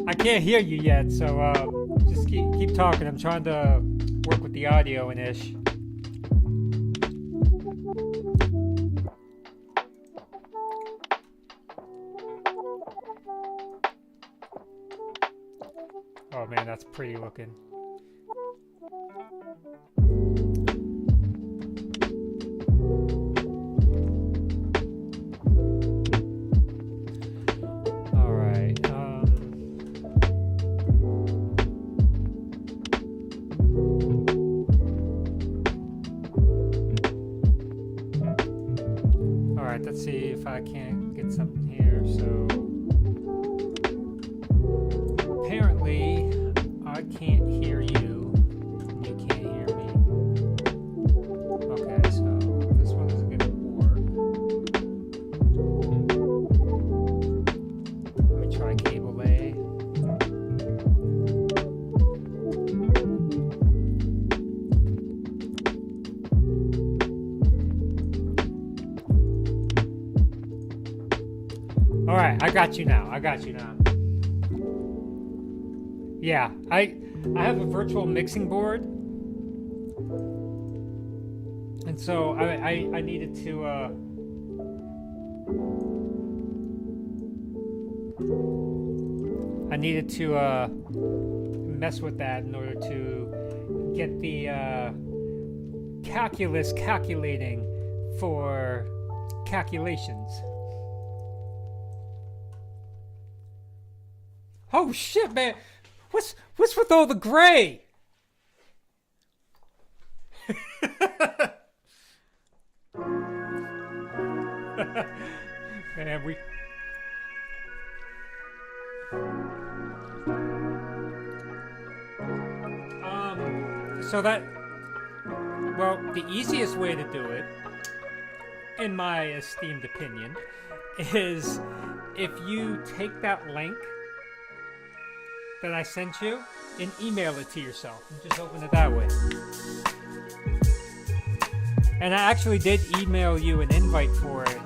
I can't hear you yet, so just keep talking. I'm trying to work with the audio and ish. Oh man, that's pretty looking. Let's see if I can't get something here. So apparently I can't hear you. You can't hear me. Okay, so this one isn't gonna work. Let me try cable A. All right, I got you now. Yeah, I have a virtual mixing board, and so I needed to mess with that in order to get the calculus calculating for calculations. Oh shit, man! What's with all the gray? Man, well, the easiest way to do it, in my esteemed opinion, is if you take that link that I sent you and email it to yourself and just open it that way. And I actually did email you an invite for it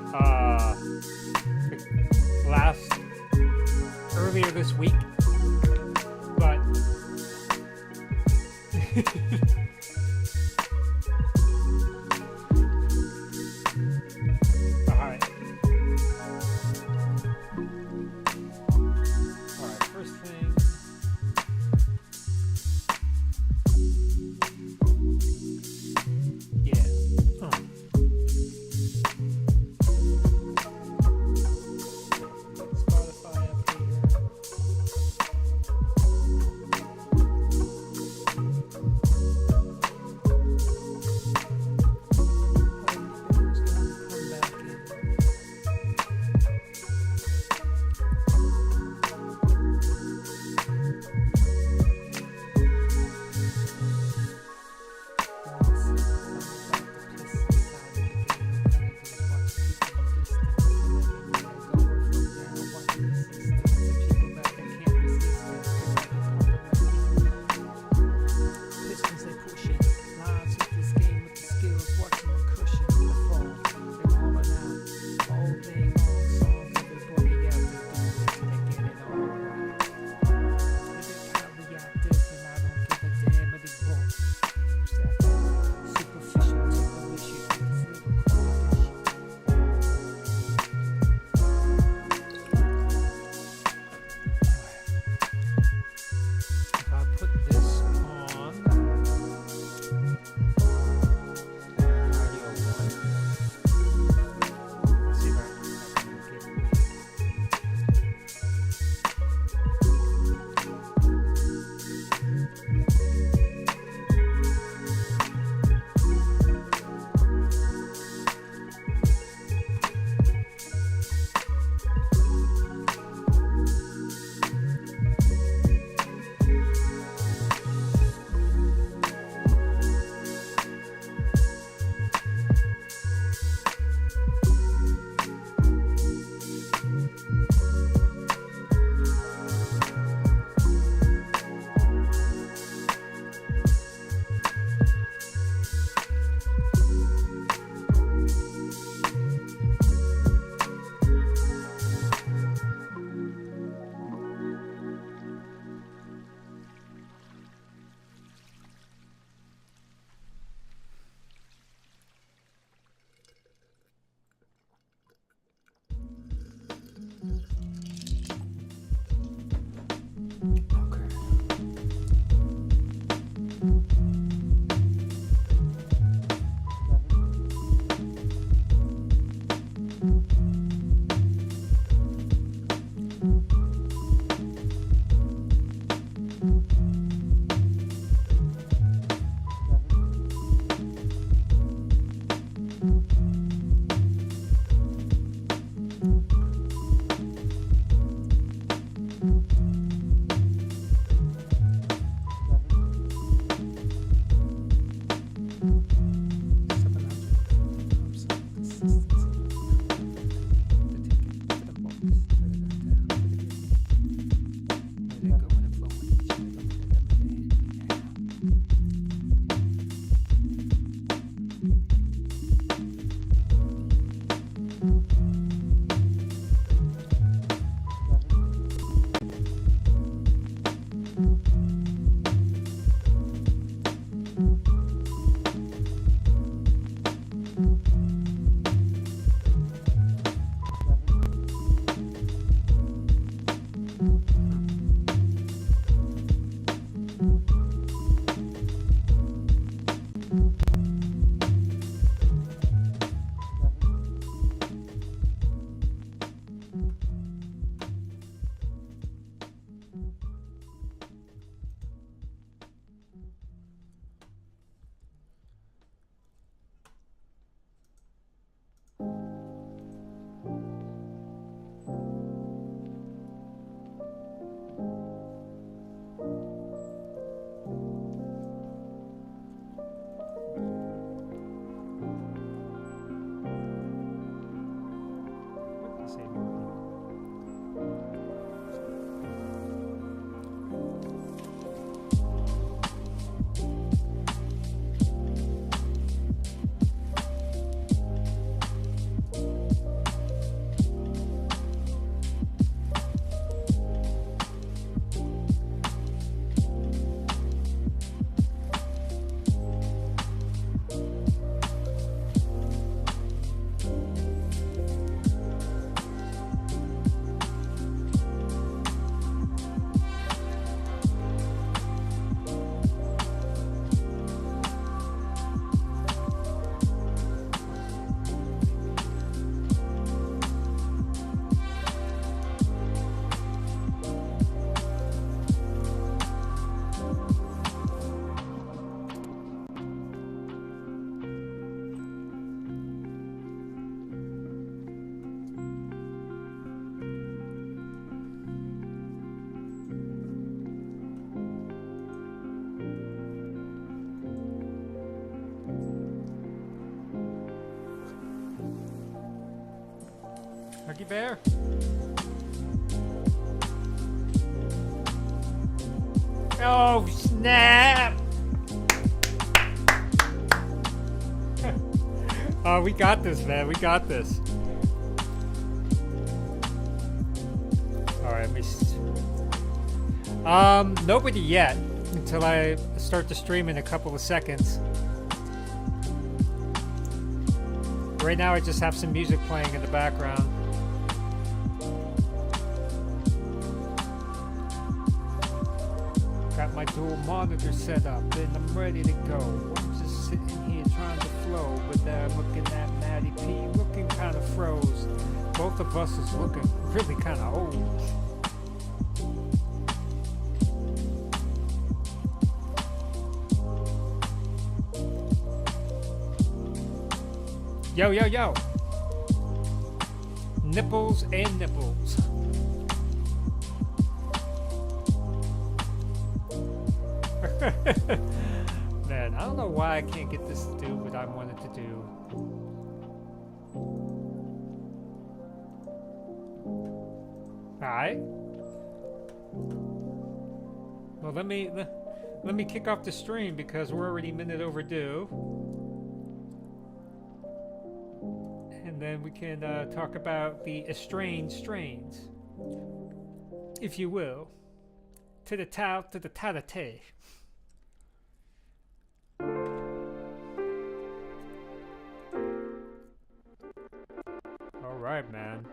earlier this week, but Huggy Bear? Oh, snap! Oh, we got this, man. We got this. Alright, nobody yet. Until I start the stream in a couple of seconds. Right now I just have some music playing in the background. Got my dual monitor set up and I'm ready to go. I'm just sitting here trying to flow, but looking at Maddie P, looking kind of froze. Both of us is looking really kind of old. Yo, yo, yo. Nipples and nipples. Man, I don't know why I can't get this to do what I wanted to do. Alright. Well, let me kick off the stream because we're already a minute overdue. And then we can talk about the estranged strains, if you will. To the tau, to the ta-da-te. All right, man.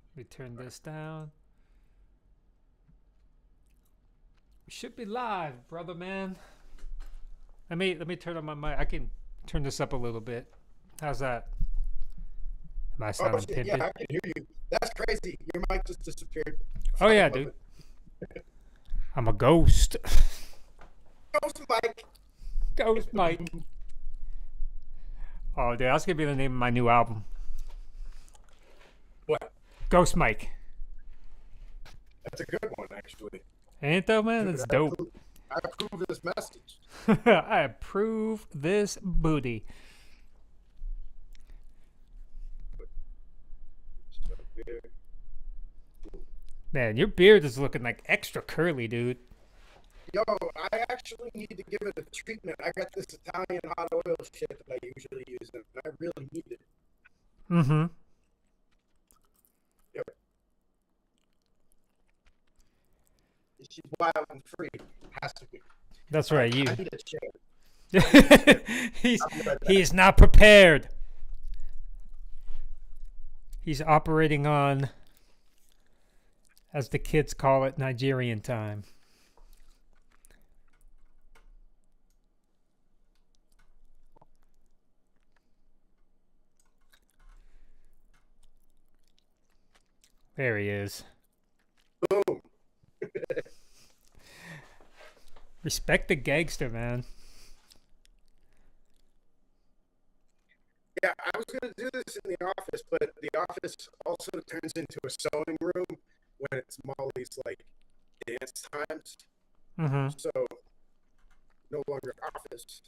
Let me turn this down. We should be live, brother, man. Let me turn on my mic. I can turn this up a little bit. How's that? Am I sounding pimpy? Yeah, I can hear you. That's crazy. Your mic just disappeared. Oh yeah, dude. I'm a ghost. Ghost Mike. Ghost Mike. Oh, dude, that's gonna be the name of my new album. What? Ghost Mike. That's a good one, actually. Ain't though, man? That's dope. I approve this message. I approve this booty. Man, your beard is looking like extra curly, dude. Yo, I actually need to give it a treatment. I got this Italian hot oil shit that I usually use, and I really need it. Mm-hmm. Yep. She's wild and free. Has to be. That's right. You. I need a chair. He's not prepared. He's operating on, as the kids call it, Nigerian time. There he is. Boom. Respect the gangster, man. Yeah, I was gonna do this in the office, but the office also turns into a sewing room when it's Molly's like dance times. Mm-hmm. So no longer office.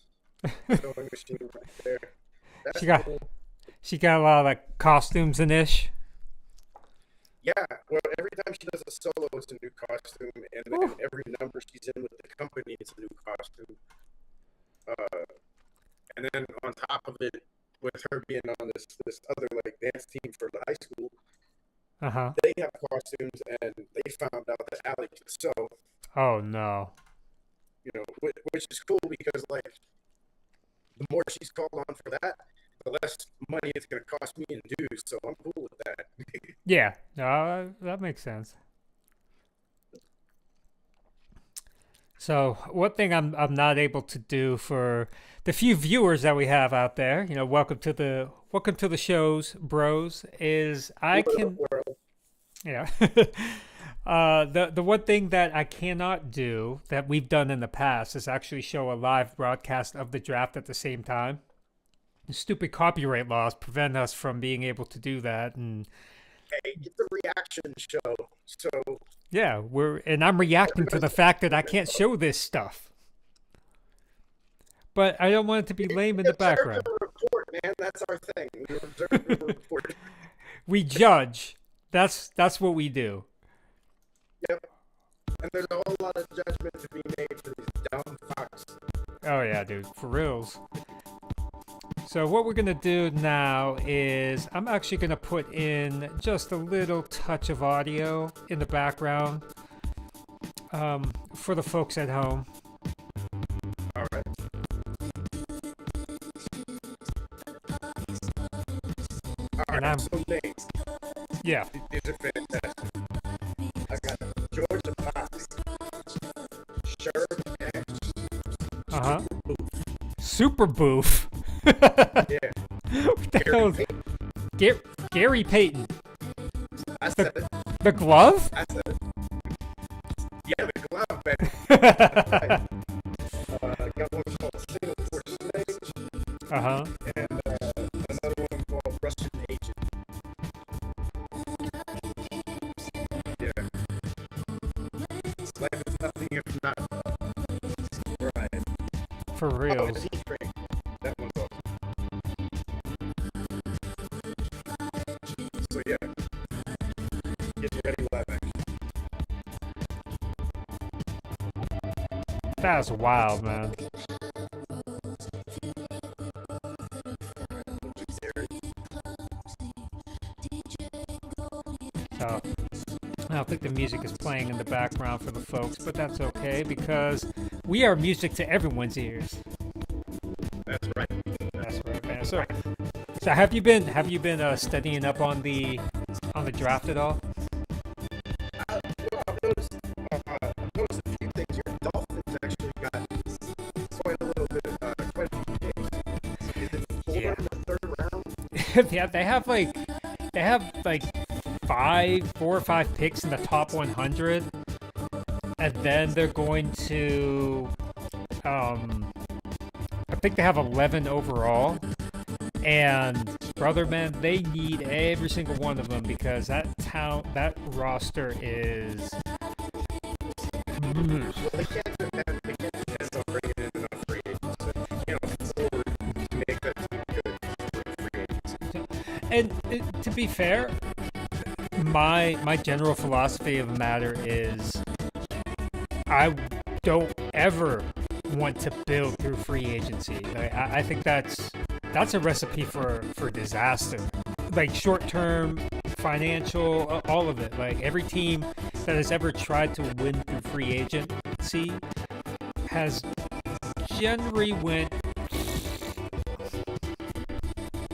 Sewing machine right there. That's She got- cool. She got a lot of like costumes and ish. Yeah, well, every time she does a solo, it's a new costume, and then Ooh. every number she's in with the company, it's a new costume. And then on top of it, with her being on this other like dance team for the high school, Uh-huh. they have costumes, and they found out that Allie can sew. Oh no. You know, which is cool because like the more she's called on for that, the less money it's gonna cost me in dues. So I'm cool with that. Yeah. No, that makes sense. So one thing I'm not able to do for the few viewers that we have out there, you know, welcome to the shows, bros, is I can World. yeah. The one thing that I cannot do that we've done in the past is actually show a live broadcast of the draft at the same time. The stupid copyright laws prevent us from being able to do that, and Hey, get the reaction show. So yeah, I'm reacting to the fact that I can't show this stuff. But I don't want it to be lame in the background. observe the report, man. That's our thing. We observe the report. We judge. That's what we do. Yep. And there's a whole lot of judgment to be made for these dumb fucks. Oh yeah, dude, for reals. So what we're gonna do now is I'm actually gonna put in just a little touch of audio in the background for the folks at home. All right. All And right. I'm- So names. Yeah. These are fantastic. I got Georgia Fox, Sherb X, Uh-huh. Super Boof. yeah, What the hell is Gary Payton? I said it. The glove? I said it. Yeah, the glove, man. Got one called Singapore Stage, Uh-huh. and another one called Russian Agent. Yeah. Life is nothing if not right. For Oh, reals. and T-Train. That one's awesome. So yeah, get ready live action. That's wild, man. So, I don't think the music is playing in the background for the folks, but that's okay because we are music to everyone's ears. That's right. That's right, man. So have you been studying up on the draft at all? Well, I've noticed a few things here. Dolphins actually got quite a little bit, quite a few picks. Is it 4 Yeah. in the 3rd round? Yeah, they have like 4 or 5 picks in the top 100, and then they're going to, I think they have 11 overall. And brother, man, they need every single one of them because that roster is Well, they can't depend on bringing in enough free agents forward to make that team good for free agency. And to be fair, my general philosophy of the matter is I don't ever want to build through free agency. Like, I think that's a recipe for disaster. Like short term, financial, all of it. Like every team that has ever tried to win through free agency has generally went.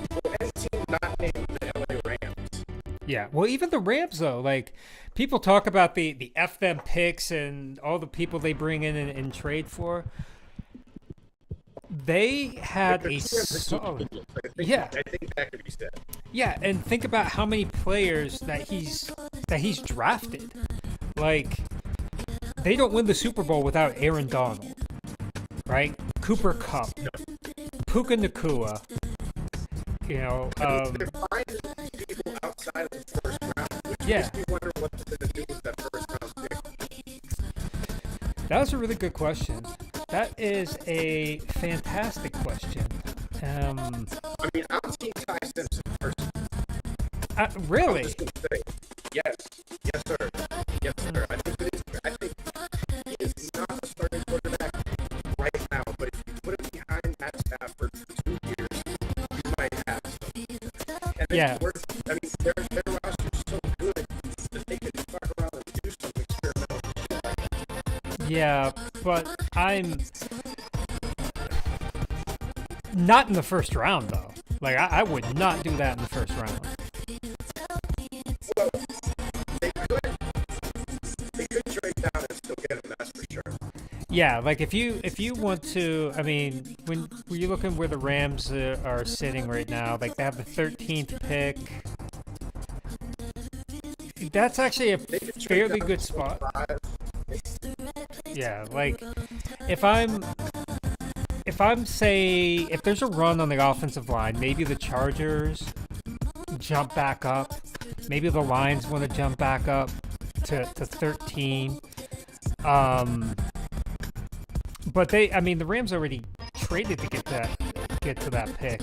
Well, any team not named the LA Rams. Yeah, well, even the Rams though, like people talk about the F them picks and all the people they bring in and trade for. They had a solid, yeah. I think that could be said. Yeah, and think about how many players that he's drafted. Like, they don't win the Super Bowl without Aaron Donald, right? Cooper Kupp, Puka Nacua. You know, They're finding people outside of the first round, which yeah. makes me wonder what they're going to do with that first round pick. That was a really good question. That is a fantastic question. I mean, I'm Team Ty Simpson personally. Really? I'm just gonna say, yes, sir, yes, sir. I think he is not a starting quarterback right now, but if you put him behind Matt Stafford for 2 years, you might have something. And Yeah. I mean, their roster's so good that they could fuck around and do some experimental. Yeah, but I'm not in the first round though. Like I would not do that in the first round. Well, they could trade down and still get him, that's for sure. Yeah, like if you want to, I mean, when you're looking where the Rams are sitting right now, like they have the 13th pick. That's actually a fairly good spot. Yeah, like if there's a run on the offensive line, maybe the Chargers jump back up. Maybe the Lions want to jump back up to 13. But the Rams already traded to get to that pick.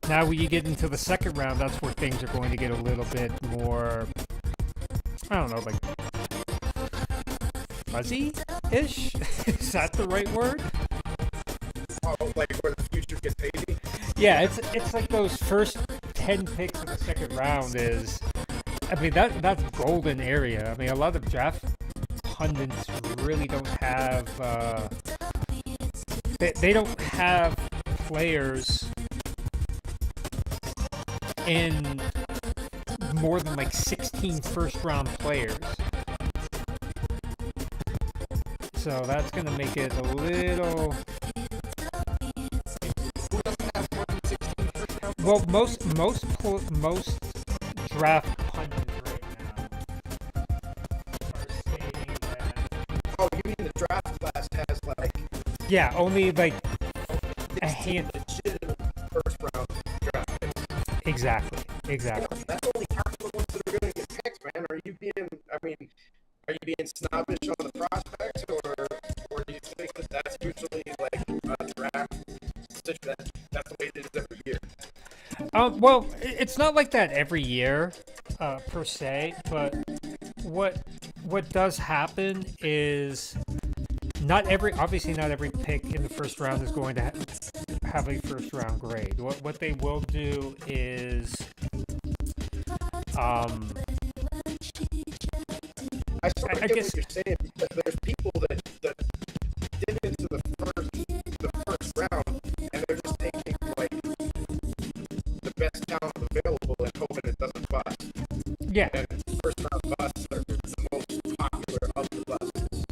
Now when you get into the second round, that's where things are going to get a little bit more, I don't know, like fuzzy-ish? Is that the right word? Oh, like where the future gets hazy? Yeah, it's like those first 10 picks of the second round is, I mean, that's golden area. I mean, a lot of draft pundits really don't have, they don't have players in more than like 16 first-round players. So that's going to make it a little... Well, most draft pundits right now are stating that... Oh, you mean the draft class has like... Yeah, only like a hand... legitimate first round draft picks. Exactly. That's only half the ones that are going to get picked, man. Are you being snobbish on the prospects, or do you think that that's usually like a draft situation? That's the way it is every year. Well, it's not like that every year, per se. But what does happen is not every pick in the first round is going to have a first round grade. What they will do is, I guess what you're saying, but there's people that dip into the first round, and they're just taking like the best talent available and hoping it doesn't bust. Yeah. And first round busts are the most popular of the busts.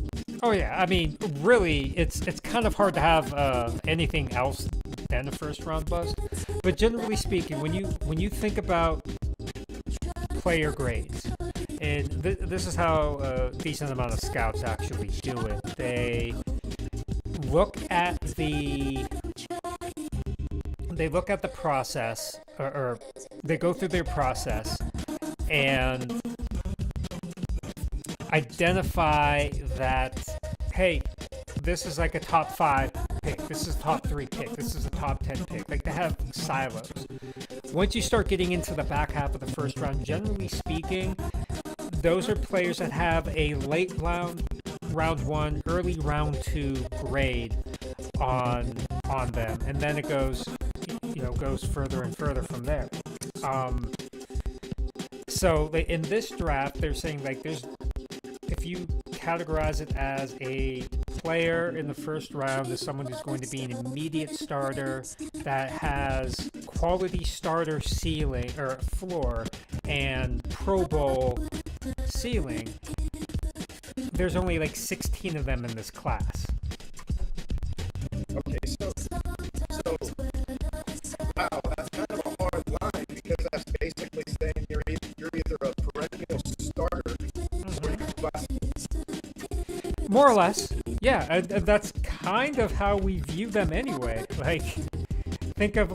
Oh yeah. I mean, really, it's kind of hard to have anything else than a first round bust. But generally speaking, when you think about player grades. And this is how a decent amount of scouts actually do it. They look at the process, or they go through their process and identify that hey, this is like a top 5 pick. This is a top 3 pick. This is a top 10 pick. Like, they have silos. Once you start getting into the back half of the first round, generally speaking, those are players that have a late round 1, early round 2 grade on them, and then it goes further and further from there. So in this draft, they're saying like if you categorize it as a player in the first round as someone who's going to be an immediate starter that has quality starter ceiling or floor and Pro Bowl ceiling, there's only like 16 of them in this class. Okay, so wow, that's kind of a hard line because that's basically saying you're either a perennial starter or you're bust. More or less, yeah. That's kind of how we view them anyway. Like, think of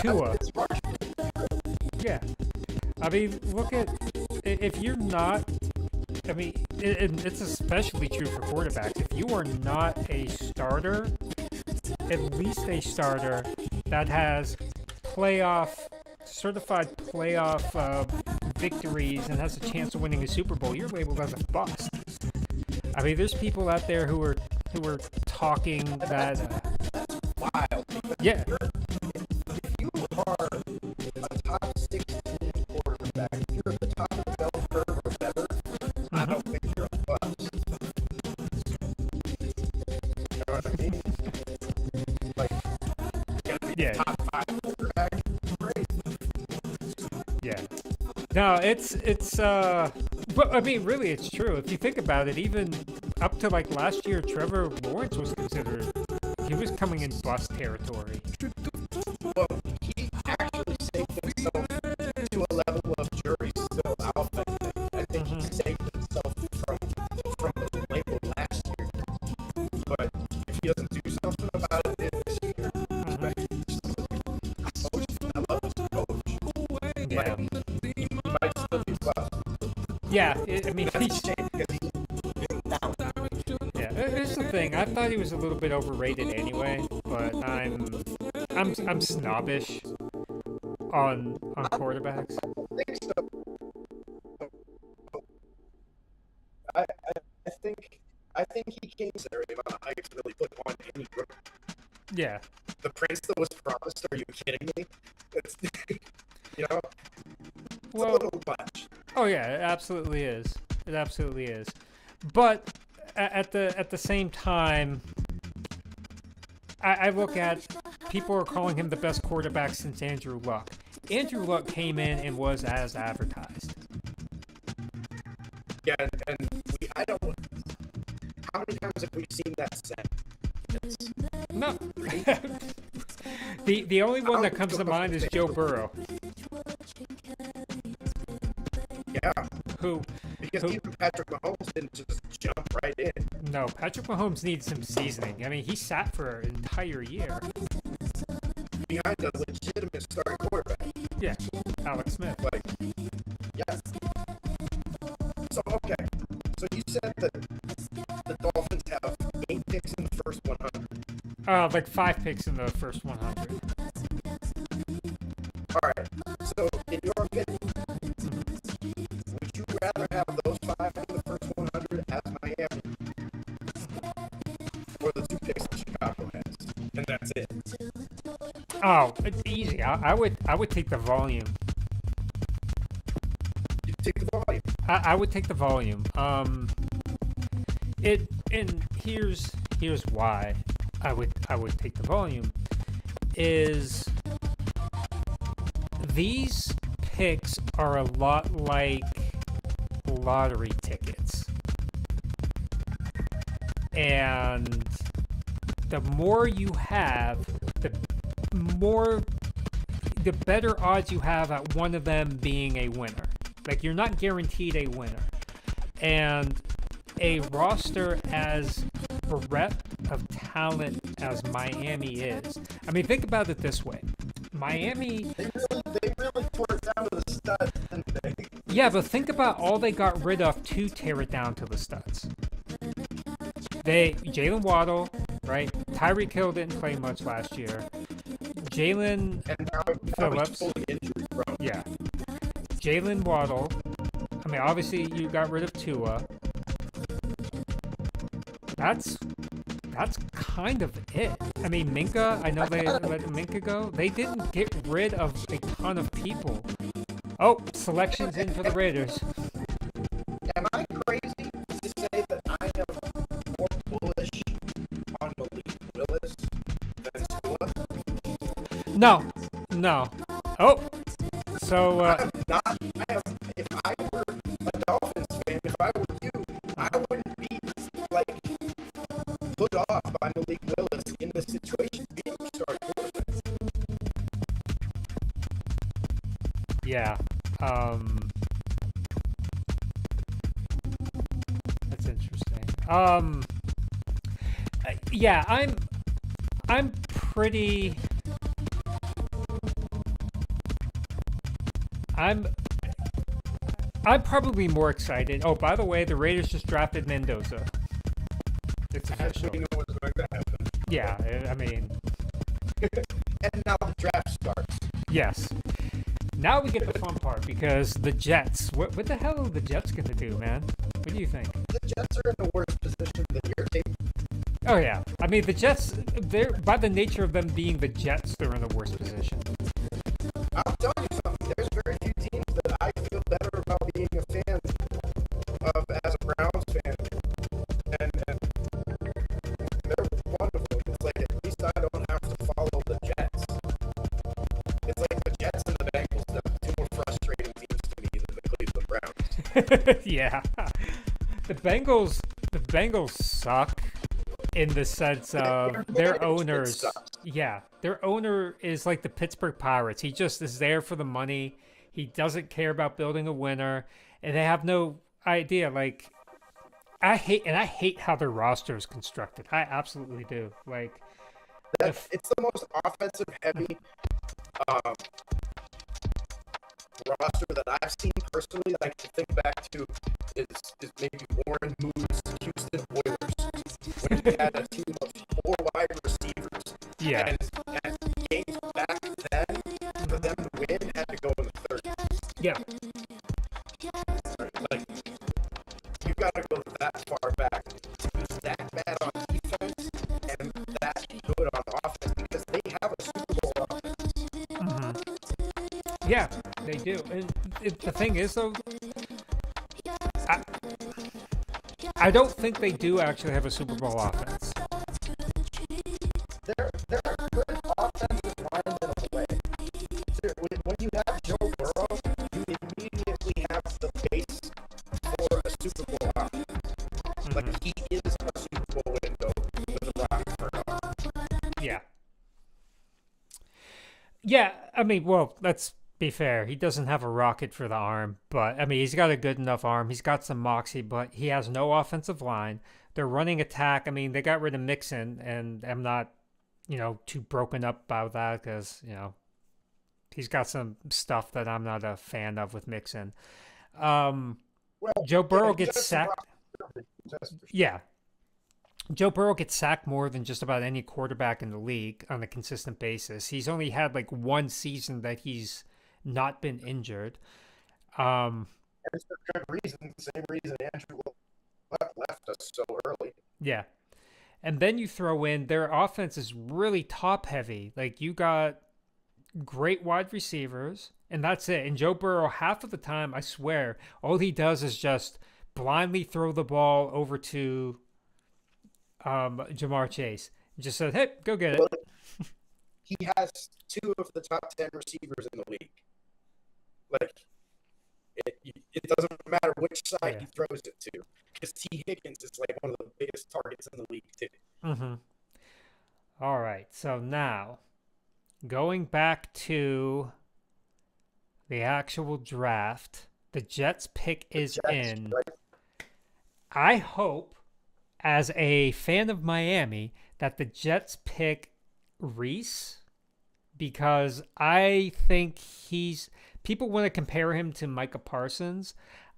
Tua. Yeah, I mean, look at if you're not. I mean, it's especially true for quarterbacks. If you are not a starter, at least a starter that has certified playoff victories and has a chance of winning a Super Bowl, you're labeled as a bust. I mean, there's people out there who are talking that. That's wild. Yeah. If you are a top 16 quarterback, if you're at the top of the bell curve or better, I don't think you're a bust. You know what I mean? Like, you gotta be Yeah. the top 5 quarterback. Great. Yeah. No, it's but I mean, really, it's true. If you think about it, even up to like last year, Trevor Lawrence was considered. He was coming in bust territory. Well, he actually saved himself to a level of jury still out, I think. I think he saved himself from the label last year. But if he doesn't do something about it this year, I love his coach. Yeah. He might still be bust. Yeah. I mean, That's a shame because he yeah. Here's the thing. I thought he was a little bit overrated anyway, but I'm snobbish on quarterbacks. think so. I think he came there amount of hype to really put on any group. Yeah. The prince that was promised, are you kidding me? It's, you know, it's a little much. Oh yeah, it absolutely is. It absolutely is. But at the same time, I look at people are calling him the best quarterback since Andrew Luck. Andrew Luck came in and was as advertised. Yeah, and I don't. How many times have we seen that sentence? No. the only one that comes to mind is Joe Burrow. Yeah. Who Because even Patrick Mahomes didn't just jump right in. No, Patrick Mahomes needs some seasoning. I mean, he sat for an entire year. Behind a legitimate starting quarterback. Yeah, Alex Smith. Like, yes. So, okay. So you said that the Dolphins have 8 picks in the first 100. Like 5 picks in the first 100. All right. So, in your opinion, would you rather have those 5 in the first 100 as Miami, or the 2 picks that Chicago has, and that's it? Oh, it's easy. I would take the volume. You take the volume. I would take the volume. And here's why I would take the volume is these picks are a lot like lottery tickets. And the more you have, the better odds you have at one of them being a winner. Like, you're not guaranteed a winner. And a roster as breadth of talent as Miami is. I mean, think about it this way. Miami... They really tore it down to the studs, didn't they? Yeah, but think about all they got rid of to tear it down to the studs. Jalen Waddle, right? Tyreek Hill didn't play much last year. Jalen And now he's Phillips, fully injury prone. yeah. Jalen Waddle. I mean, obviously you got rid of Tua. That's kind of it. I mean, Minka. I know they let Minka go. They didn't get rid of a ton of people. Oh, selections in for the Raiders. Am I crazy to say that I am more bullish on Malik Willis than Tua? No. Oh, so I am not. I am. If I were a Dolphins fan, if I were you, I wouldn't be like put off by Malik Willis in this situation being a starting quarterback. yeah. That's interesting. Yeah, I'm pretty. I'm probably more excited. Oh, by the way, the Raiders just drafted Mendoza. It's official. We know what's going to happen. Yeah, I mean, And now the draft starts. yes. Now we get the fun part because the Jets. What the hell are the Jets gonna do, man? What do you think? The Jets are in the worst position that your team. Oh yeah, I mean the Jets. They're by the nature of them being the Jets, they're in the worst position. I'll tell you something. There's very few teams that I feel better about being a fan of as a Browns fan. And they're wonderful. It's like at least I don't have to follow the Jets. It's like the Jets and the Bengals. They're two more frustrating teams to me than the Cleveland Browns. Yeah, the Bengals suck in the sense of their owners. Yeah, their owner is like the Pittsburgh Pirates. He just is there for the money. He doesn't care about building a winner, and they have no idea. Like, I hate how their roster is constructed. I absolutely do. Like, It's the most offensive heavy roster that I've seen personally. Like to think back to is maybe Warren Moon's Houston Oilers when he had a team of 4 wide receivers. yeah, And games back then for them to win had to go in the third. yeah, Like you got to go that far back to be that bad on defense and that good on offense because they have a Super Bowl offense. yeah. They do. And the thing is, though, I don't think they do actually have a Super Bowl offense. They're a good offensive line in a way. When you have Joe Burrow, you immediately have the base for a Super Bowl offense. Like he is a Super Bowl window with a rocket for an arm. Yeah. Yeah, I mean, well, let's be fair. He doesn't have a rocket for the arm, but I mean, he's got a good enough arm. He's got some moxie, but he has no offensive line. Their running attack, I mean, they got rid of Mixon, and I'm not, too broken up about that because, he's got some stuff that I'm not a fan of with Mixon. Joe Burrow gets sacked. Yeah. Joe Burrow gets sacked more than just about any quarterback in the league on a consistent basis. He's only had like one season that he's not been injured. And it's for good reason, the same reason Andrew left us so early. Yeah. And then you throw in their offense is really top heavy. Like you got great wide receivers, and that's it. And Joe Burrow, half of the time, I swear, all he does is just blindly throw the ball over to Jamar Chase. Just said, hey, go get it. He has 2 of the top 10 receivers in the league. Like, it doesn't matter which side he throws it to. Because T. Higgins is like one of the biggest targets in the league, too. All right. So now, going back to the actual draft, the Jets pick is in. Right? I hope, as a fan of Miami, that the Jets pick Reese because I think people want to compare him to Micah Parsons.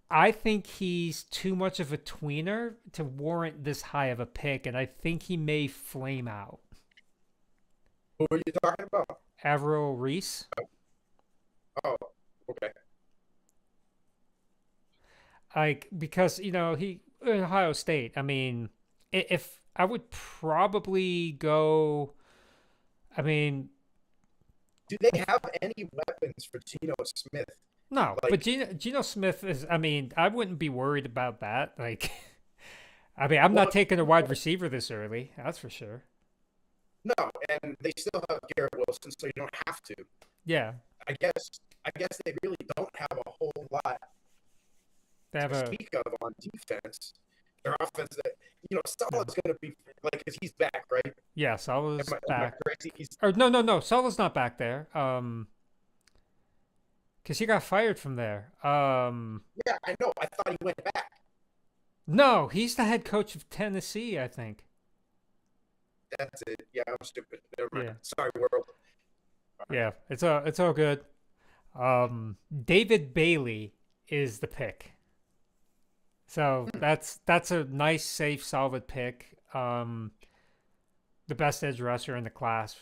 I think he's too much of a tweener to warrant this high of a pick, and I think he may flame out. Who are you talking about? Avril Reese, Oh, okay. like because he in Ohio State. I mean, if I would probably go, I mean, Do they have any weapons for Geno Smith? no, but Like, Geno Smith is. I mean, I wouldn't be worried about that. Like, I mean, I'm not well, taking a wide receiver this early. That's for sure. no, and they still have Garrett Wilson, so you don't have to. Yeah, I guess. I guess they really don't have a whole lot they have to a speak of on defense. Their offense, that Salah's going to be like, cause he's back, right? yeah. Salah's Am I back. crazy? He's Or no. Salah's not back there. Because he got fired from there. Yeah, I know. I thought he went back. No, he's the head coach of Tennessee, I think. That's it. Yeah, I'm stupid. Never mind. Yeah, Sorry, world. yeah. It's all good. David Bailey is the pick. So that's a nice, safe, solid pick. The best edge rusher in the class.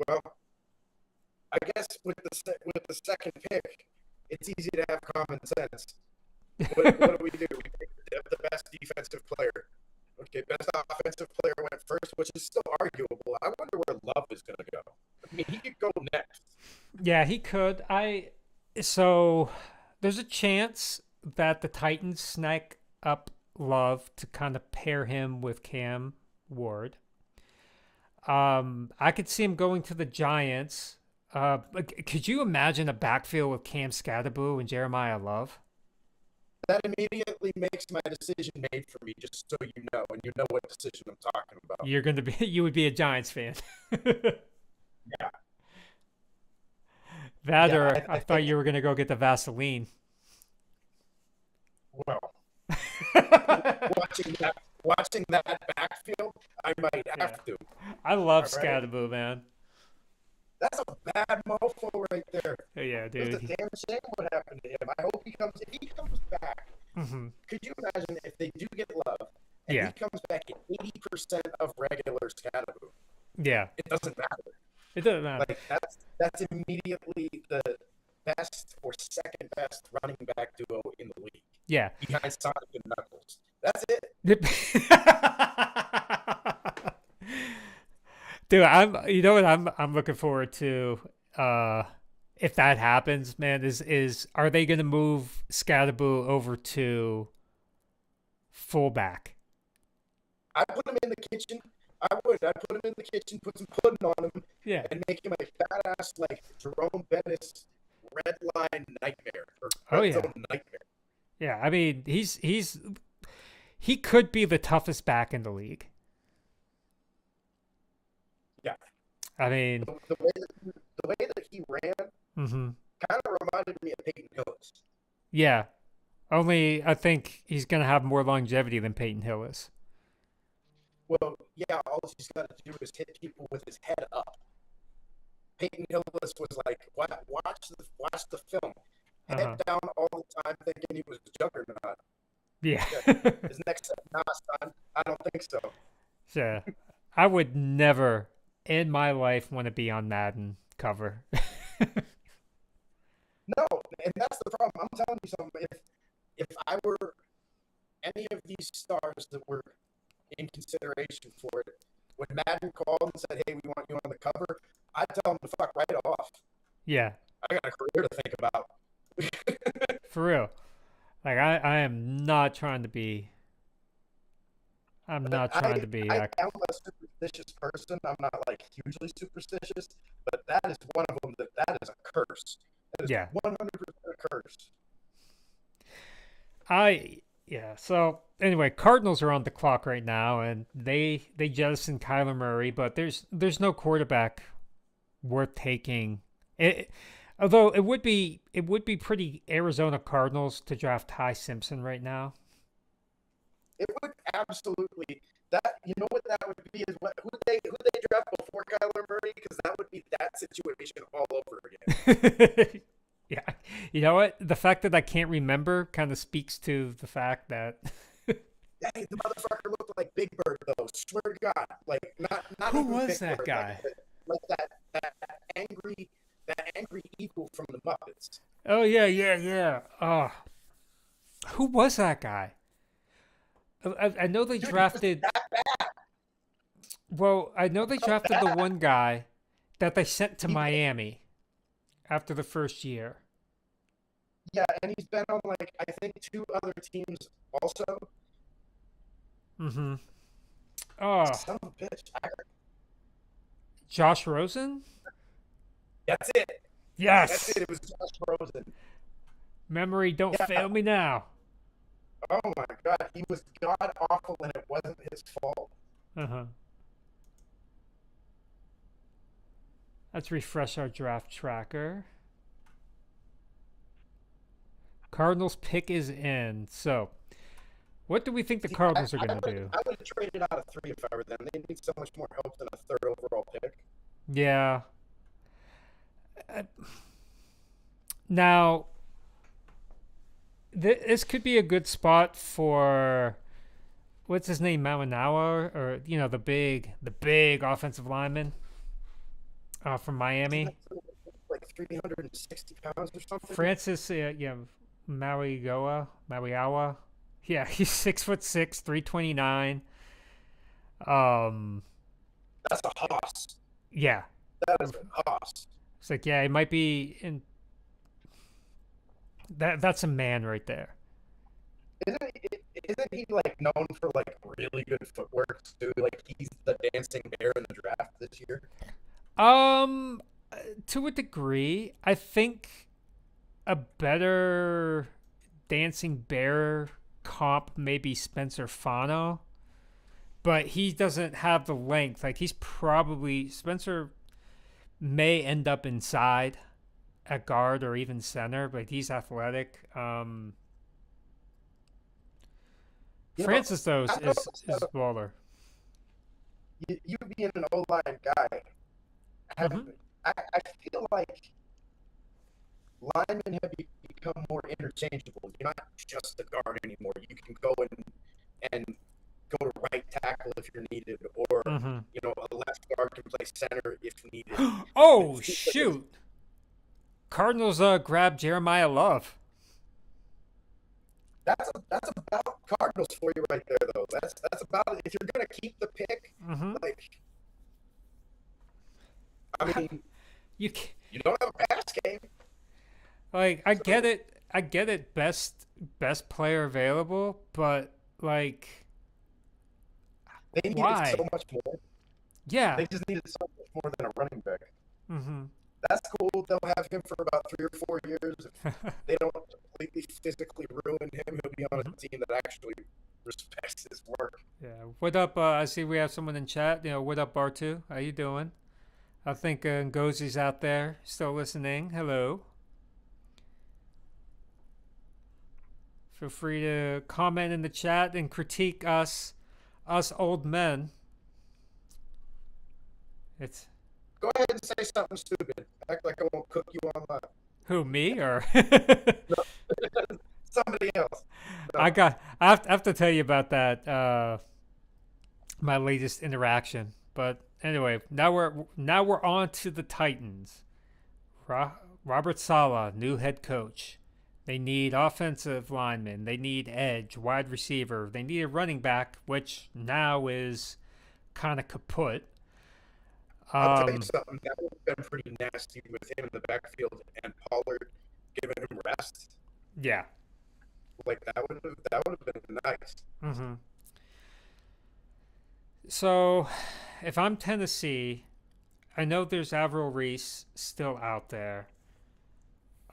Well, I guess with the second pick, it's easy to have common sense. What do we do? We pick the best defensive player. Okay, best offensive player went first, which is still arguable. I wonder where Love is going to go. I mean, he could go next. Yeah, he could. So there's a chance that the Titans snack up Love to kind of pair him with Cam Ward. I could see him going to the Giants. Could you imagine a backfield with Cam Scatterboo and Jeremiah Love? That immediately makes my decision made for me, just so you know, and you know what decision I'm talking about. You would be a Giants fan. Yeah. That Yeah, or I I thought think, you were gonna go get the Vaseline. well, watching that backfield, I might Yeah. have to. I love All right. Scatterboo, man. That's a bad mofo right there. Yeah, It's a dude. damn shame what happened to him. I hope if he comes back. Hmm. Could you imagine if they do get Love and Yeah, he comes back at 80% of regular Scatterboo? yeah. It doesn't matter. It doesn't matter. Like that's immediately the best or second best running back duo in the league Yeah. behind Sonic and Knuckles. That's it. Dude, you know what I'm looking forward to if that happens, man, is are they gonna move Scatterboo over to fullback? I put him in the kitchen. I would. I put him in the kitchen, put some pudding on him, Yeah. and make him a badass like Jerome Bettis red line nightmare or Oh red yeah. zone nightmare. Yeah. I mean he could be the toughest back in the league. Yeah. I mean, The way that he ran mhm. kind of reminded me of Peyton Hillis. Yeah. Only I think he's gonna have more longevity than Peyton Hillis. Well, yeah, all he's got to do is hit people with his head up. Peyton Hillis was like, watch the film. Head Uh-huh. down all the time, thinking he was a juggernaut. Yeah. Yeah. His next step, nah, son, I don't think so. Yeah. I would never in my life want to be on Madden cover. No, and that's the problem. I'm telling you something. If I were any of these stars that were in consideration for it, when Madden called and said, "Hey, we want you on the cover," I'd tell them to fuck right off. Yeah, I got a career to think about. for real. Like I am not trying to be. I'm not trying to be. I am a superstitious person. I'm not like hugely superstitious, but that is one of them. That is a curse. That is Yeah. 100% a curse. Yeah. So anyway, Cardinals are on the clock right now, and they jettisoned Kyler Murray, but there's no quarterback worth taking. Although it would be pretty Arizona Cardinals to draft Ty Simpson right now. It would absolutely that. You know what that would be is what who they draft before Kyler Murray, because that would be that situation all over again. Yeah. You know what? The fact that I can't remember kind of speaks to the fact that Hey, the motherfucker looked like Big Bird though. Swear to God, like not who even was Big that Bird, guy? like that angry eagle from the Muppets. Oh yeah, yeah, yeah. Oh, who was that guy? I know they Dude, he was drafted. that bad. Well, I know they So drafted the bad. one guy that they sent to He did. Miami after the first year. Yeah, and he's been on like I think two other teams also. Mm-hmm. Oh, Son of a bitch. Josh Rosen. That's it. That's it. Yes. It was Josh Rosen. Memory don't Yeah. fail me now. Oh my God, he was god awful, and it wasn't his fault. Uh huh. Let's refresh our draft tracker. Cardinals pick is in. So, what do we think the See, Cardinals are going to do? I would have traded out of three if I were them. They need so much more help than a third overall pick. Yeah. Uh, Now, this could be a good spot for what's his name, Mawanawa, or the big offensive lineman from Miami, Like 360 pounds or something. Francis, Maui Awa. Yeah, he's 6'6", 329. Um, That's a hoss. yeah, That is a hoss. it's like yeah, it might be in that. That's a man right there. Isn't he like known for like really good footwork too? Like he's the dancing bear in the draft this year. Um, to a degree, I think a better dancing bear comp maybe Spencer Fano, but he doesn't have the length. Like he's probably Spencer may end up inside at guard or even center, but he's athletic. You know, Francis though I is know a baller. you being an O line guy, have, Hmm. I feel like linemen have become more interchangeable. You're not just a guard anymore. You can go and go to right tackle if you're needed, or Hmm. a left guard can play center if needed. Oh shoot! Cardinals grabbed Jeremiah Love. That's about Cardinals for you right there, though. That's about it. If you're gonna keep the pick, Hmm. like, I mean, You you don't have a pass game, Like I get so it. I get it. Best player available, but like they needed so why? much more. Yeah. They just needed so much more than a running back. Mm-hmm. That's cool. They'll have him for about 3 or 4 years. If they don't completely physically ruin him, he'll be on Hmm. a team that actually respects his work. Yeah. What up? I see we have someone in chat. What up, Bar2? How you doing? I think Ngozi's out there still listening. Hello. Feel free to comment in the chat and critique us old men. It's Go ahead and say something stupid. Act like I won't cook you on live. who me or No, somebody else. No. I have to tell you about that my latest interaction. But anyway, now we're on to the Titans. Robert Saleh, new head coach. They need offensive linemen. They need edge, wide receiver. They need a running back, which now is kind of kaput. I'll tell you Um, something. That would have been pretty nasty with him in the backfield and Pollard giving him rest. yeah. Like that would have been nice. Hmm. So, if I'm Tennessee, I know there's Avril Reese still out there.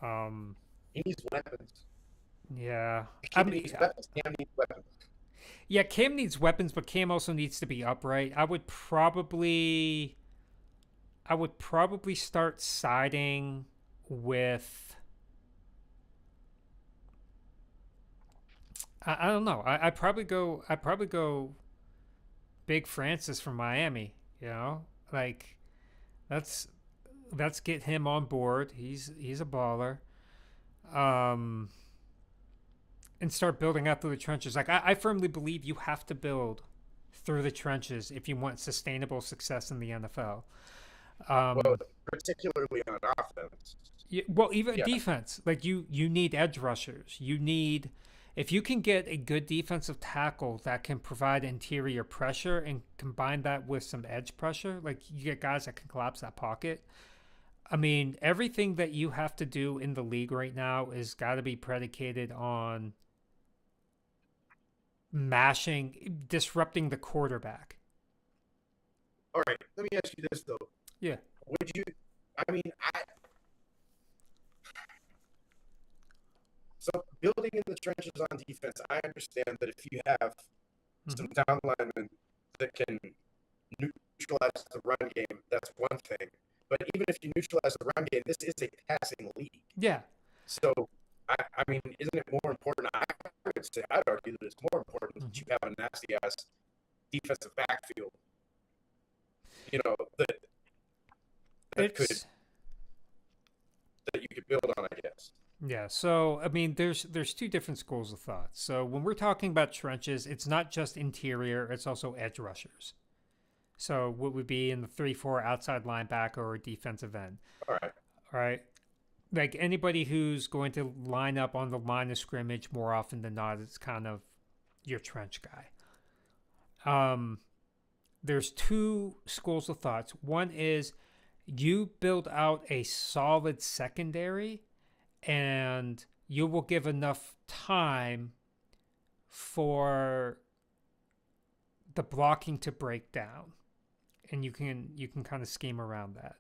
Um, He needs weapons. yeah. I Cam mean, needs weapons. Cam needs weapons. yeah, Cam needs weapons, but Cam also needs to be upright. I would probably start siding with. I don't know. I probably go Big Francis from Miami. Like let's let's get him on board. He's a baller. um, and start building out through the trenches. Like I firmly believe you have to build through the trenches if you want sustainable success in the NFL. Well, Um, particularly on offense. well, even Yeah. defense, like you need edge rushers. You need if you can get a good defensive tackle that can provide interior pressure and combine that with some edge pressure, like you get guys that can collapse that pocket. I mean, everything that you have to do in the league right now is got to be predicated on mashing, disrupting the quarterback. All right, let me ask you this though. Yeah. Would you? I mean, so building in the trenches on defense, I understand that if you have some down linemen that can neutralize the run game, that's one thing. But even if you neutralize the run game, this is a passing league. Yeah. So, I mean, isn't it more important? I would say, I'd argue that it's more important that you have a nasty ass defensive backfield. You know that you could build on, I guess. Yeah, so I mean, there's two different schools of thought. So when we're talking about trenches, it's not just interior; it's also edge rushers. So what would be in the 3-4 outside linebacker or defensive end? All right. Like anybody who's going to line up on the line of scrimmage more often than not, it's kind of your trench guy. There's two schools of thoughts. One is you build out a solid secondary and you will give enough time for the blocking to break down, and you can kind of scheme around that.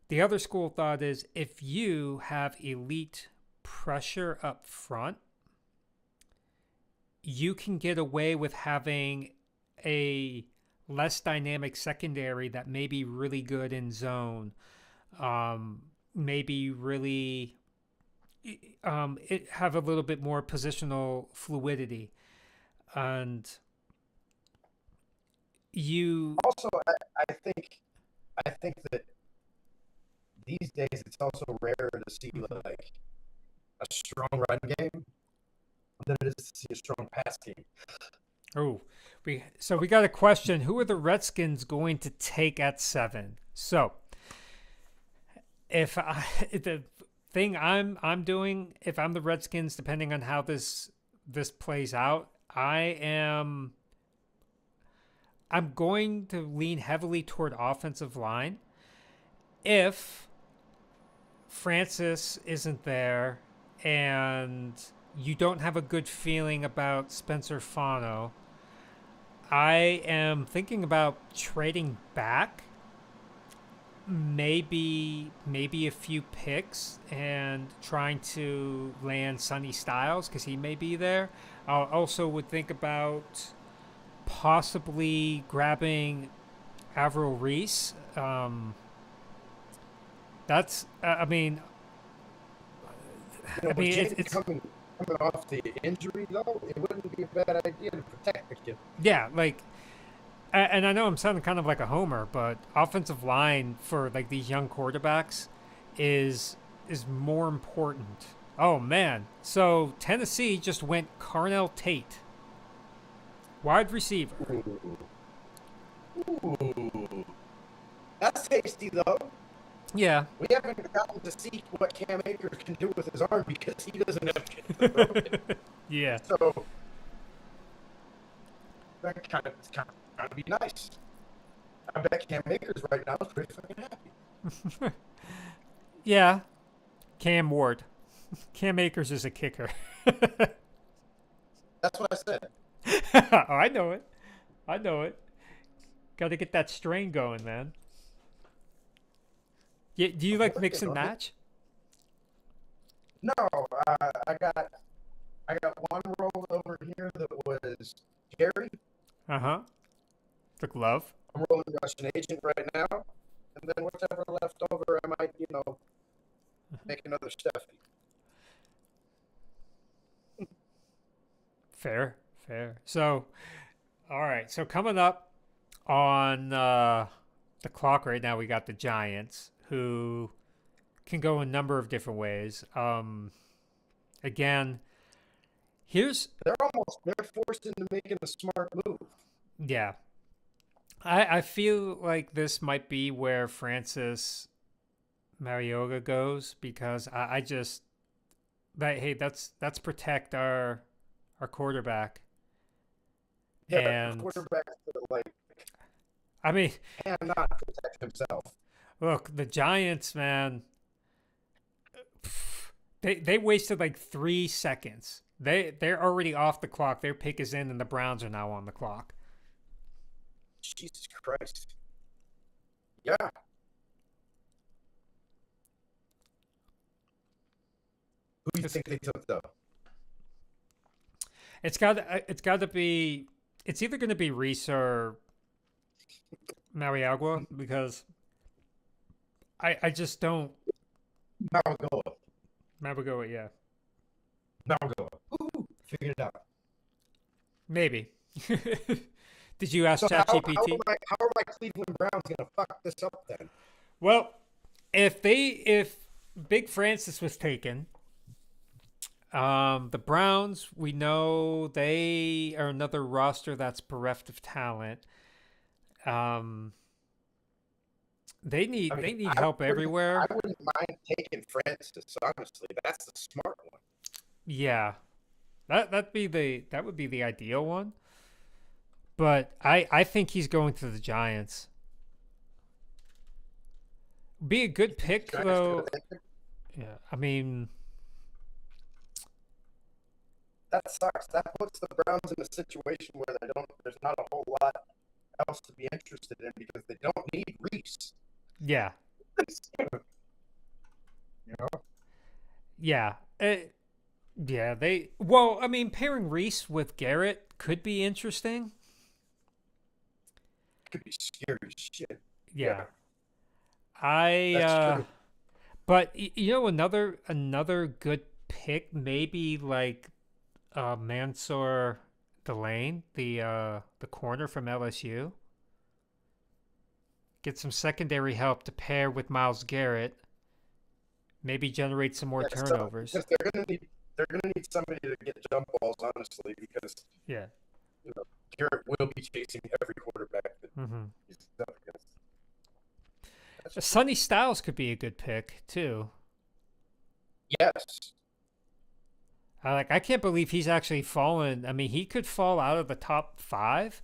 The other school of thought is if you have elite pressure up front, you can get away with having a less dynamic secondary that may be really good in zone, maybe really it have a little bit more positional fluidity, and you also I think that these days it's also rare to see like a strong run game than it is to see a strong pass team. Oh, we got a question. Who are the Redskins going to take at 7? So, the thing I'm doing, if I'm the Redskins, depending on how this plays out, I'm going to lean heavily toward offensive line. If Francis isn't there and you don't have a good feeling about Spencer Fano, I am thinking about trading back, maybe a few picks, and trying to land Sonny Styles because he may be there. I also would think about possibly grabbing Avril Reese. That's I mean, it's coming off the injury though, it wouldn't be a bad idea to protect the kid. Yeah, like, and I know I'm sounding kind of like a homer, but offensive line for like these young quarterbacks is more important. Oh man, so Tennessee just went Carnell Tate, wide receiver. Ooh. That's tasty though. Yeah. We haven't gotten to see what Cam Akers can do with his arm because he doesn't have kids. Yeah. So that kind of be nice. I bet Cam Akers right now is pretty fucking happy. Yeah. Cam Ward. Cam Akers is a kicker. That's what I said. Oh, I know it. Got to get that strain going, man. Yeah, do you like mix and match? No, I got one roll over here that was Gary. The glove. I'm rolling Russian Agent right now, and then whatever left over, I might, make another Steffi. Fair. So, all right. So coming up on the clock right now, we got the Giants, who can go a number of different ways. Again, here's they're forced into making a smart move. yeah. I feel like this might be where Francis Mariota goes because I just that hey that's protect our quarterback. Yeah, the And quarterback like I mean, cannot protect himself. look, the Giants, man, they wasted like 3 seconds. They're already off the clock. Their pick is in, and the Browns are now on the clock. Jesus Christ. Yeah. Who do you think they took though? It's got to be. It's either going to be Reese or Mariagua because I just don't. Malgoa. Mariagua, yeah, Malgoa. Ooh, figured it out. maybe. Did you ask So ChatGPT? how are my Cleveland Browns gonna fuck this up then? Well, if Big Francis was taken, the Browns, we know they are another roster that's bereft of talent. Um, they need help everywhere. I wouldn't mind taking Francis, honestly. That's the smart one. Yeah, that would be the ideal one. But I think he's going to the Giants. Be a good pick though. Yeah, I mean, That sucks. That puts the Browns in a situation where there's not a whole lot else to be interested in because they don't need Reese. yeah, You know? yeah, yeah. They well, I mean, pairing Reese with Garrett could be interesting. It could be scary as shit. Yeah, That's true. but you know another good pick maybe like Mansour Delane, the corner from LSU. Get some secondary help to pair with Miles Garrett. Maybe generate some more turnovers. Because they're gonna need somebody to get jump balls, honestly, because Yeah. you know Garrett will be chasing every quarterback that he's up against. Sonny Styles could be a good pick too. Yes. I can't believe he's actually fallen. I mean, he could fall out of the top 5.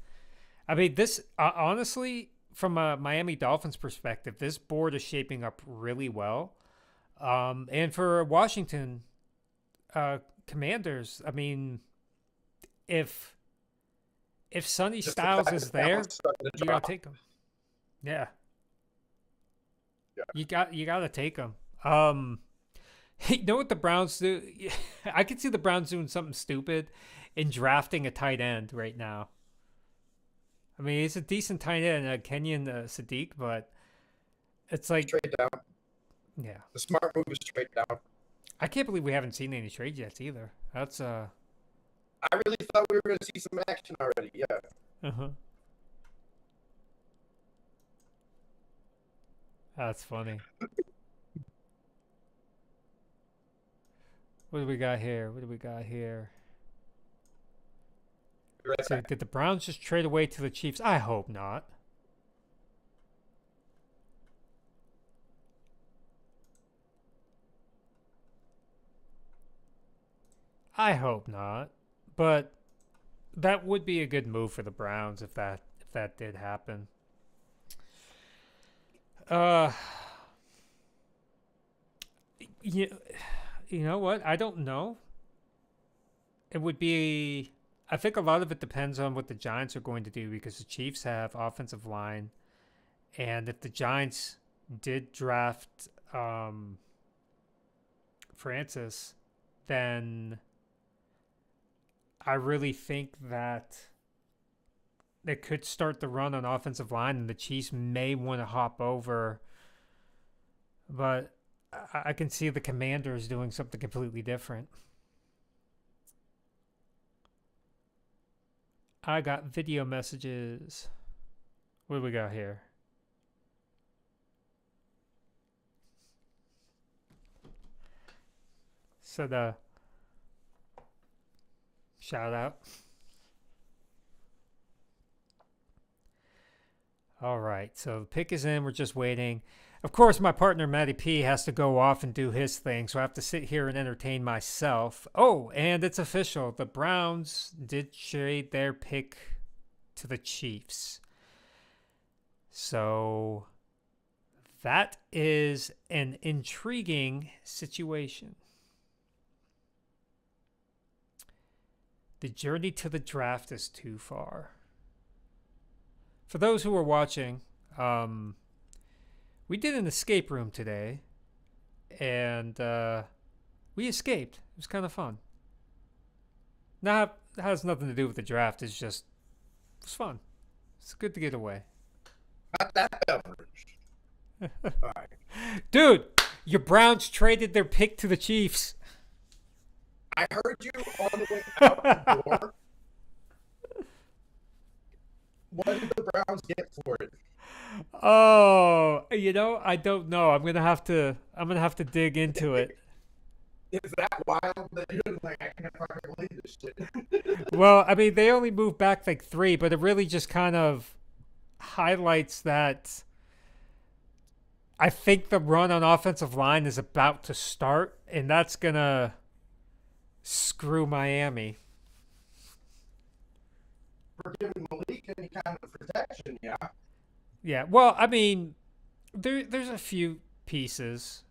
I mean, this honestly, from a Miami Dolphins perspective, this board is shaping up really well. And for Washington Commanders, I mean, if Sonny Styles is there, you gotta take him. Yeah. Yeah. You gotta take him. You know what the Browns do? I could see the Browns doing something stupid in drafting a tight end right now. I mean, he's a decent tight end, Kenyon Sadiq, but it's like Trade down. yeah. The smart move is trade down. I can't believe we haven't seen any trades yet either. That's I really thought we were going to see some action already. Yeah. uh-huh. That's funny. What do we got here? What do we got here? Right So back. did the Browns just trade away to the Chiefs? I hope not. I hope not. But that would be a good move for the Browns if that did happen. Uh you, you know what? I don't know. It would be I think a lot of it depends on what the Giants are going to do because the Chiefs have offensive line and if the Giants did draft Francis, then I really think that they could start the run on offensive line, and the Chiefs may want to hop over. But I can see the Commanders doing something completely different. I got video messages. What do we got here? So Shout out. All right, so the pick is in. We're just waiting. Of course, my partner Matty P has to go off and do his thing, so I have to sit here and entertain myself. Oh, and it's official. The Browns did trade their pick to the Chiefs. So that is an intriguing situation. The journey to the draft is too far. For those who are watching, we did an escape room today, and we escaped. It was kind of fun. Now, it has nothing to do with the draft. It's just, it was fun. It's good to get away. Not that beverage. All right. Dude, your Browns traded their pick to the Chiefs. I heard you on the way out the door. What did the Browns get for it? Oh, I don't know. I'm gonna have to dig into it. Is that wild that you're like, I can't fucking believe this shit? Well, I mean, they only moved back like 3, but it really just kind of highlights that I think the run on offensive line is about to start, and that's gonna screw Miami. For giving Malik any kind of protection, yeah. Yeah, well, I mean, there's a few pieces.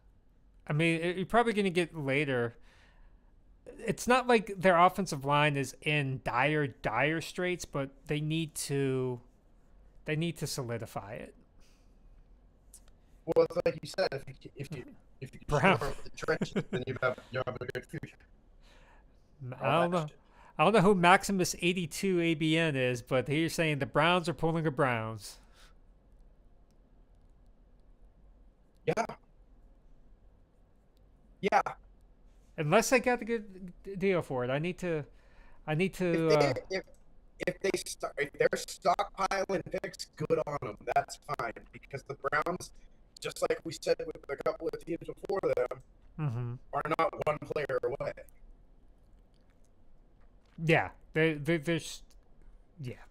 I mean, you're probably going to get later. It's not like their offensive line is in dire straits, but they need to solidify it. Well, it's like you said, if you Brown. shore up the trenches, then you have a good future. I don't know. I don't know who Maximus 82 ABN is, but you're saying the Browns are pulling the Browns. Yeah. Yeah. Unless I got a good deal for it, I need to. If they're stockpiling picks, good on them. That's fine because the Browns, just like we said with a couple of teams before them, are not one player away. Yeah, there's, yeah,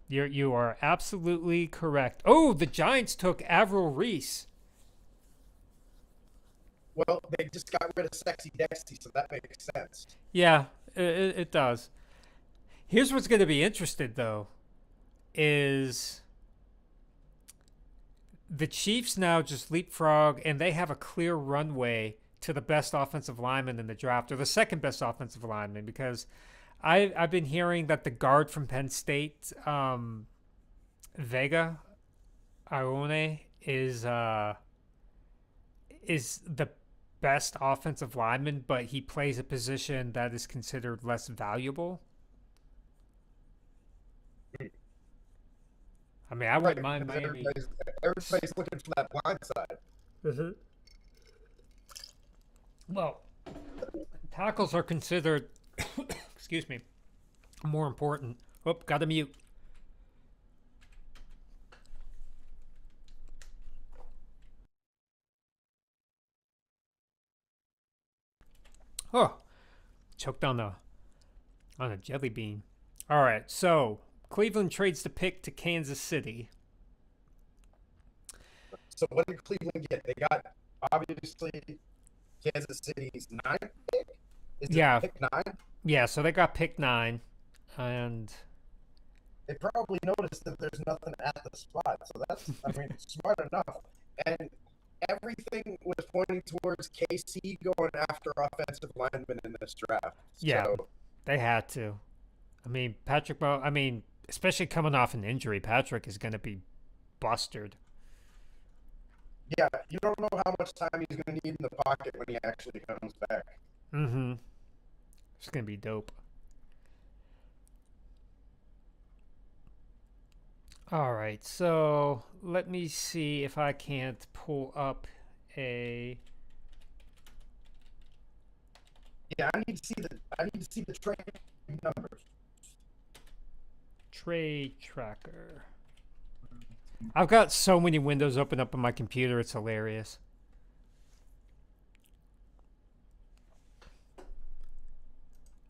you are absolutely correct. Oh, the Giants took Avril Reese. Well, they just got rid of Sexy Dexy, so that makes sense. Yeah, it does. Here's what's going to be interesting, though, is the Chiefs now just leapfrog, and they have a clear runway to the best offensive lineman in the draft, or the second best offensive lineman, because I've been hearing that the guard from Penn State, Vega Ione, is the best offensive lineman, but he plays a position that is considered less valuable. I mean, I wouldn't mind Miami. Everybody's looking for that blind side. Mm-hmm. Well, tackles are considered, excuse me, more important. Oh, got to mute. Oh, choked on a jelly bean. All right, so Cleveland trades the pick to Kansas City. So what did Cleveland get? They got, obviously, Kansas City's 9th pick? Is it pick 9? Yeah, so they got pick 9, and they probably noticed that there's nothing at the spot. So that's, I mean, smart enough. And everything was pointing towards KC going after offensive linemen in this draft. Yeah, so, they had to. I mean, especially coming off an injury, Patrick is going to be busted. Yeah, you don't know how much time he's going to need in the pocket when he actually comes back. Mm-hmm. It's going to be dope. All right, so let me see if I can't pull up a. Yeah, I need to see the trade numbers. Trade tracker. I've got so many windows open up on my computer, it's hilarious.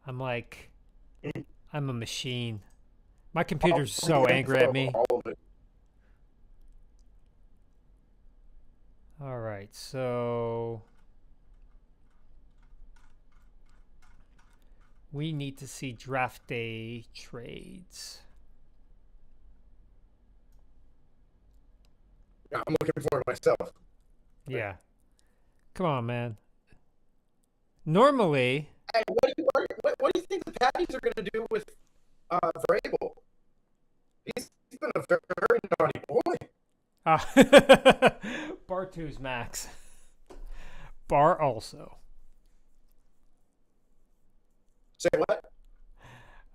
I'm like I'm a machine. My All computer's the so angry at info, me. all of it. All right, so we need to see draft day trades. Yeah, I'm looking for it myself. Yeah. Come on, man. Normally, Hey, what do you think the Patties are going to do with Vrabel? He's been a very, very naughty boy. Bar 2's max. Bar also. Say what?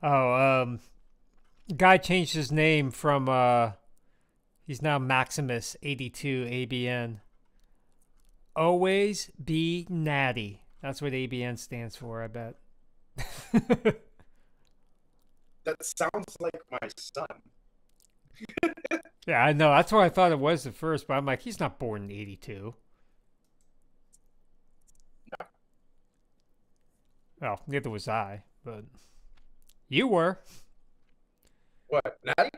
Oh, guy changed his name from he's now Maximus 82 ABN. Always be natty. That's what ABN stands for, I bet. That sounds like my son. Yeah, I know. That's what I thought it was at first, but I'm like, he's not born in 82. No. Well, neither was I, but you were. What, Natty?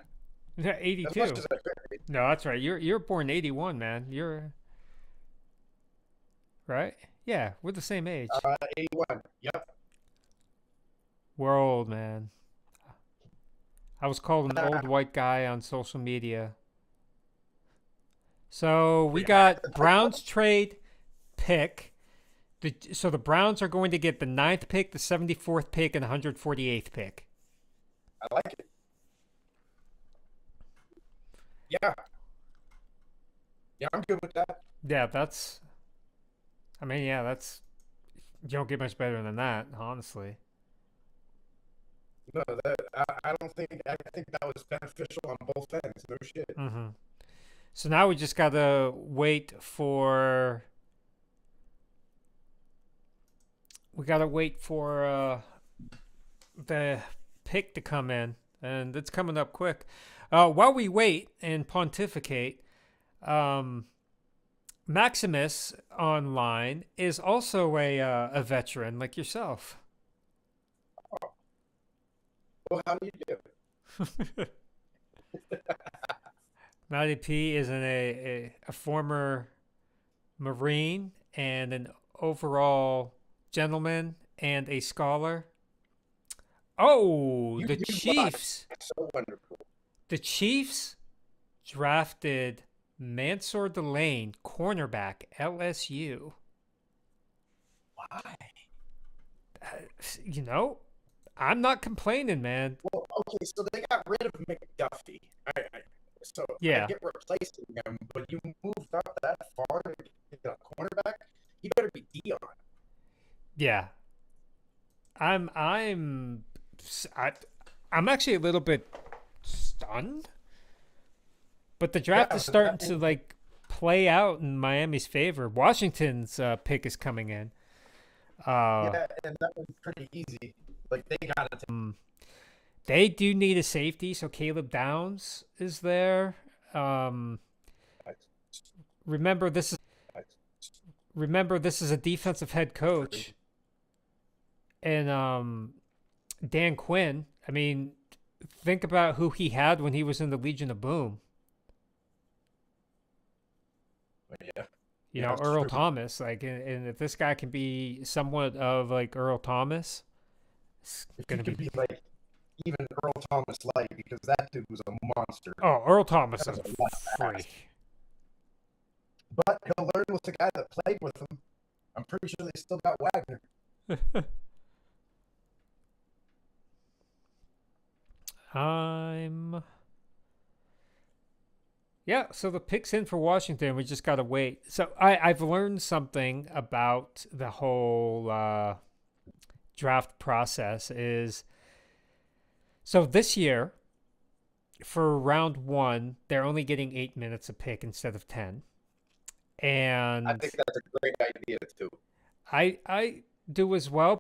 Yeah, As 82. much as I could. No, that's right. You're born 81, man. You're right? Yeah, we're the same age. 81. Yep. We're old, man. I was called an old white guy on social media. So we got Browns trade pick. So the Browns are going to get the 9th pick, the 74th pick, and the 148th pick. I like it. Yeah. Yeah, I'm good with that. Yeah, that's. I mean, yeah, that's. You don't get much better than that, honestly. No, I don't think, I think that was beneficial on both ends. No shit. Mm-hmm. So now we just gotta wait for. We gotta wait for the pick to come in, and it's coming up quick. While we wait and pontificate, Maximus online is also a veteran like yourself. Well, how do you do? Matty P is a former Marine and an overall gentleman and a scholar. Oh, the You Chiefs. so wonderful. The Chiefs drafted Mansour Delane, cornerback, LSU. Why? You know, I'm not complaining, man. Well, okay, so they got rid of McDuffie. So Yeah. I get replacing him, but you moved up that far to get a cornerback. He better be Dion. Yeah. I'm actually a little bit stunned. But the draft Yeah, is starting to like play out in Miami's favor. Washington's pick is coming in. Yeah, and that was pretty easy. Like they got it. They do need a safety, so Caleb Downs is there. Remember this is a defensive head coach, and Dan Quinn. I mean, think about who he had when he was in the Legion of Boom. Yeah. You Yeah, know, that's Earl true. Thomas. Like, and if this guy can be somewhat of like Earl Thomas, it's If gonna you could be. be like even Earl Thomas light, because that dude was a monster. Oh, Earl Thomas That is was a a lot of ass. freak. But he'll learn with the guy that played with him. I'm pretty sure they still got Wagner. Yeah, so the pick's in for Washington. We just gotta wait. So I've learned something about the whole draft process is so this year for round 1, they're only getting 8 minutes a pick instead of 10. I And think that's a great idea too. I do as well,